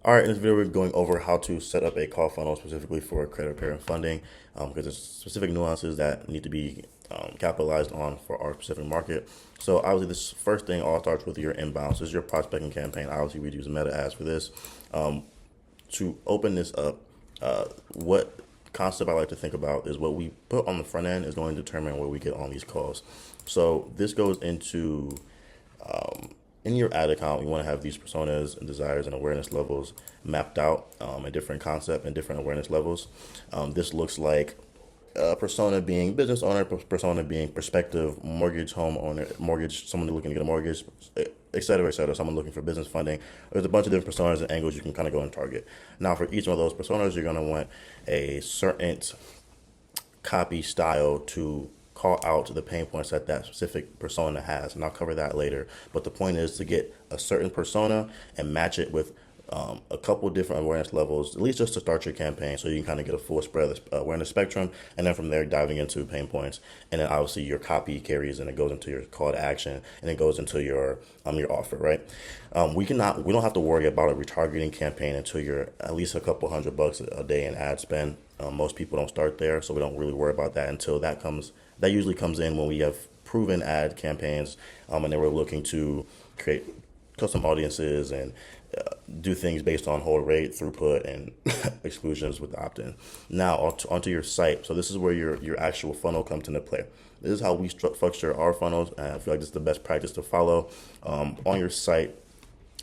All right, in this video, we're going over how to set up a call funnel specifically for credit repair and funding, because there's specific nuances that need to be capitalized on for our specific market. So obviously, this first thing all starts with your inbound. So this is your prospecting campaign. Obviously, we'd use Meta ads for this. To open this up, what concept I like to think about is what we put on the front end is going to determine where we get on these calls. So this goes into in your ad account, you want to have these personas and desires and awareness levels mapped out, a different concept and different awareness levels. This looks like persona being business owner, persona being prospective mortgage homeowner, mortgage, someone looking to get a mortgage, et cetera, someone looking for business funding. There's a bunch of different personas and angles you can kind of go and target. Now, for each one of those personas, you're going to want a certain copy style to call out the pain points that that specific persona has, and I'll cover that later. But the point is to get a certain persona and match it with a couple different awareness levels, at least just to start your campaign, so you can kind of get a full spread of awareness spectrum, and then from there diving into pain points, and then obviously your copy carries and it goes into your call to action, and it goes into your offer, right? We don't have to worry about a retargeting campaign until you're at least a couple $100 a day in ad spend. Most people don't start there, so we don't really worry about that until that comes. That usually comes in when we have proven ad campaigns, and then we're looking to create custom audiences and do things based on hold rate, throughput, and exclusions with opt-in. Now onto your site. So this is where your actual funnel comes into play. This is how we structure our funnels, and I feel like this is the best practice to follow. On your site,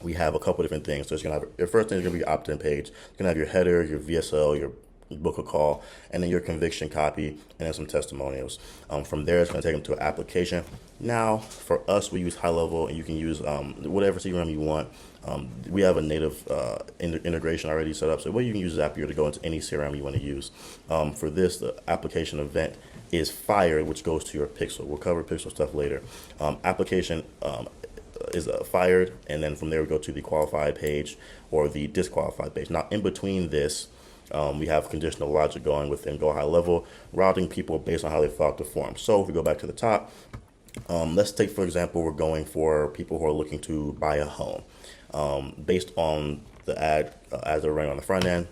we have a couple different things. So it's gonna have your first thing is gonna be your opt-in page. You're gonna have your header, your VSL, your book a call, and then your conviction copy, and then some testimonials. From there, it's going to take them to an application. Now, for us, we use High Level, and you can use whatever CRM you want. We have a native integration already set up, so what you can use Zapier to go into any CRM you want to use. For this, the application event is Fire, which goes to your Pixel. We'll cover Pixel stuff later. Application is fired, and then from there we go to the qualified page or the disqualified page. Now, in between this, we have conditional logic going within Go High Level, routing people based on how they fill out the form. So if we go back to the top, let's take, for example, we're going for people who are looking to buy a home. Based on the ad as they're running on the front end,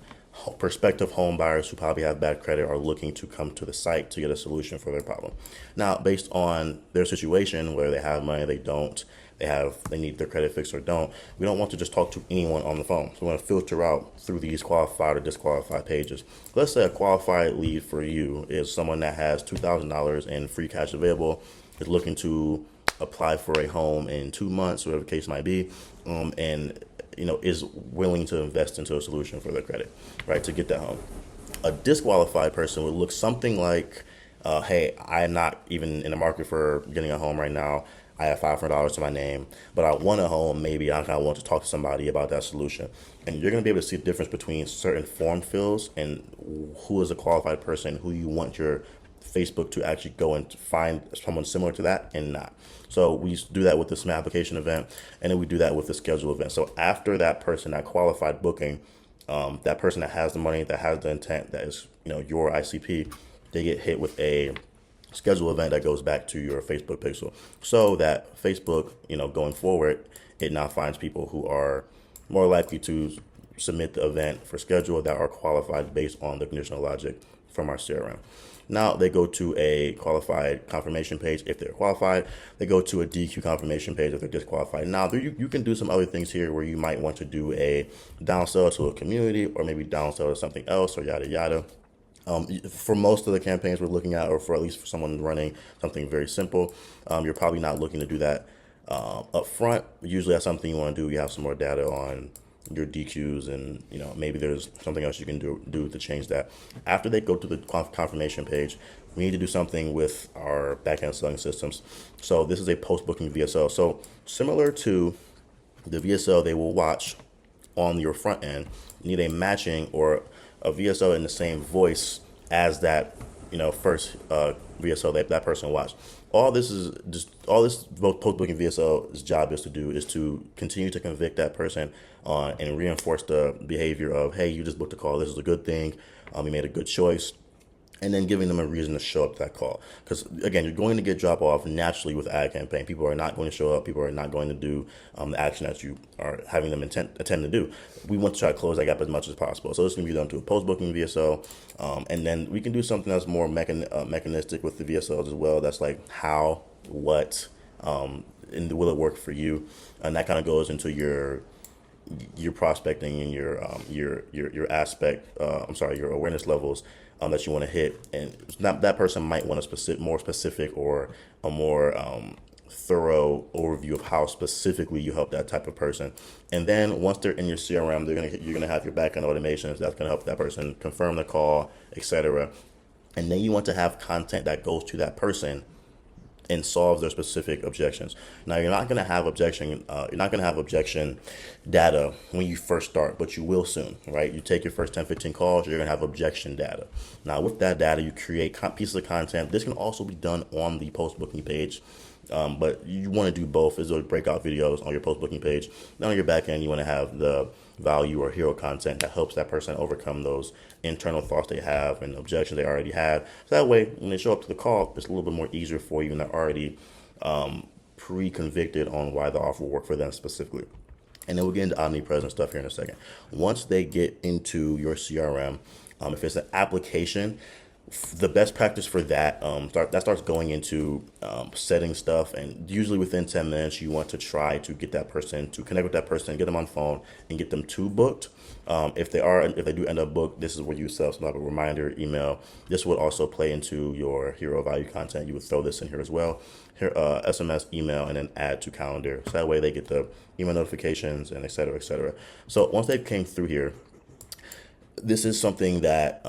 prospective home buyers who probably have bad credit are looking to come to the site to get a solution for their problem. Now, based on their situation, whether they have money, they don't, they need their credit fixed or don't, we don't want to just talk to anyone on the phone. So we want to filter out through these qualified or disqualified pages. Let's say a qualified lead for you is someone that has $2,000 in free cash available, is looking to apply for a home in 2 months, whatever the case might be, and is willing to invest into a solution for their credit, right, to get that home. A disqualified person would look something like, hey, I'm not even in the market for getting a home right now. I have $500 to my name, but I want a home. Maybe I kind of want to talk to somebody about that solution. And you're going to be able to see the difference between certain form fills and who is a qualified person, who you want your Facebook to actually go and find someone similar to that and not. So we do that with the SMAP application event, and then we do that with the schedule event. So after that person, that qualified booking, that person that has the money, that has the intent, that is your ICP, they get hit with a schedule event that goes back to your Facebook pixel, so that Facebook, going forward, it now finds people who are more likely to submit the event for schedule that are qualified based on the conditional logic from our CRM. Now they go to a qualified confirmation page if they're qualified. They go to a DQ confirmation page if they're disqualified. Now you can do some other things here where you might want to do a downsell to a community, or maybe downsell to something else, or yada yada. For most of the campaigns we're looking at, or for at least for someone running something very simple, you're probably not looking to do that up front. Usually that's something you want to do. You have some more data on your DQs, and maybe there's something else you can do to change that. After they go to the confirmation page, we need to do something with our backend selling systems. So this is a post-booking VSL. So similar to the VSL they will watch on your front end, you need a matching or a VSL in the same voice as that first VSL that person watched. All this post-booking VSL's job is to continue to convict that person and reinforce the behavior of, hey, you just booked a call. This is a good thing. You made a good choice. and then giving them a reason to show up to that call. Because again, you're going to get drop off naturally with ad campaign. People are not going to show up. People are not going to do the action that you are having them attempt to do. We want to try to close that gap as much as possible. So this can be done through a post booking VSL, and then we can do something that's more mechanistic with the VSLs as well. That's like how, what, and will it work for you? And that kind of goes into your prospecting and your aspect. Your awareness levels that you want to hit, and not, that person might want a more specific or a more thorough overview of how specifically you help that type of person. And then once they're in your CRM, you're gonna have your backend automations that's gonna help that person confirm the call, etc. And then you want to have content that goes to that person and solves their specific objections. Now, you're not going to have objection data when you first start, but you will soon, right? You take your first 10, 15 calls, you're going to have objection data. Now, with that data, you create pieces of content. This can also be done on the post booking page. But you want to do both, is those breakout videos on your post booking page. Then on your back end, you want to have the value or hero content that helps that person overcome those internal thoughts they have and objections they already had. So that way, when they show up to the call, it's a little bit more easier for you, and they're already pre-convicted on why the offer will work for them specifically. And then we'll get into omnipresent stuff here in a second. Once they get into your CRM, if it's an application, the best practice for that starts going into setting stuff, and usually within 10 minutes you want to try to get that person to connect with that person, get them on the phone, and get them to booked. If they do end up booked, this is where you set up some type of reminder email. This would also play into your hero value content. You would throw this in here as well. Here, SMS, email, and then add to calendar. So that way they get the email notifications and et cetera, et cetera. So once they came through here, this is something that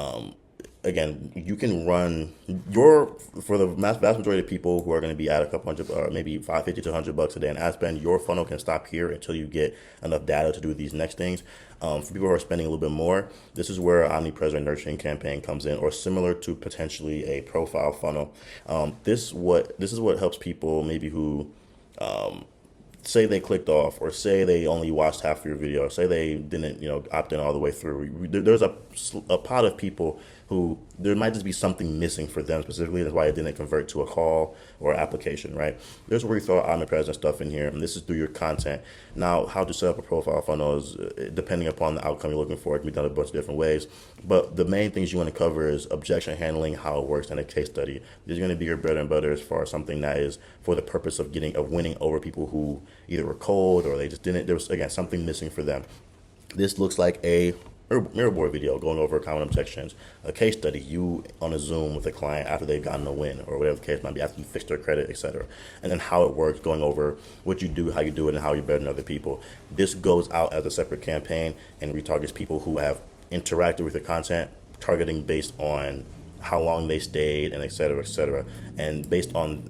again, you can run for the vast majority of people who are going to be at a couple hundred, maybe $550 to $100 a day in ad spend, your funnel can stop here until you get enough data to do these next things. For people who are spending a little bit more, this is where omnipresent nurturing campaign comes in, or similar to potentially a profile funnel. This is what helps people maybe who say they clicked off, or say they only watched half of your video, or say they didn't, opt in all the way through. There's a pot of people who there might just be something missing for them specifically. That's why it didn't convert to a call or application, right? There's where you throw omnipresent stuff in here, and this is through your content. Now, how to set up a profile funnel is depending upon the outcome you're looking for. It can be done a bunch of different ways, but the main things you want to cover is objection handling, how it works, and a case study. These are going to be your bread and butter as far as something that is for the purpose of winning over people who either were cold or they just didn't. There was, again, something missing for them. This looks like a mirror board video going over common objections, a case study, you on a Zoom with a client after they've gotten a win, or whatever the case might be, after you fix their credit, etc. And then how it works, going over what you do, how you do it, and how you're better than other people. This goes out as a separate campaign and retargets people who have interacted with your content, targeting based on how long they stayed, and et cetera, et cetera. And based on,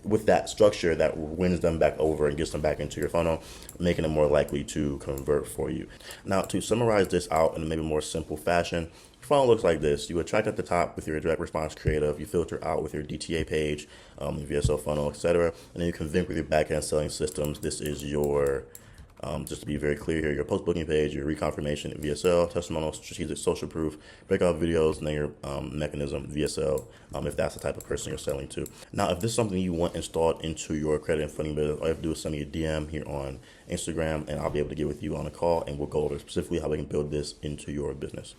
with that structure, that wins them back over and gets them back into your funnel, making them more likely to convert for you. Now, to summarize this out in a maybe more simple fashion, your funnel looks like this. You attract at the top with your direct response creative, you filter out with your DTA page, VSL funnel, etc., and then you convince with your backend selling systems. This is your just to be very clear here, your post booking page, your reconfirmation VSL, testimonial, strategic social proof, breakout videos, and then your mechanism VSL, if that's the type of person you're selling to. Now, if this is something you want installed into your credit and funding business, all you have to do is send me a DM here on Instagram, and I'll be able to get with you on a call, and we'll go over specifically how we can build this into your business.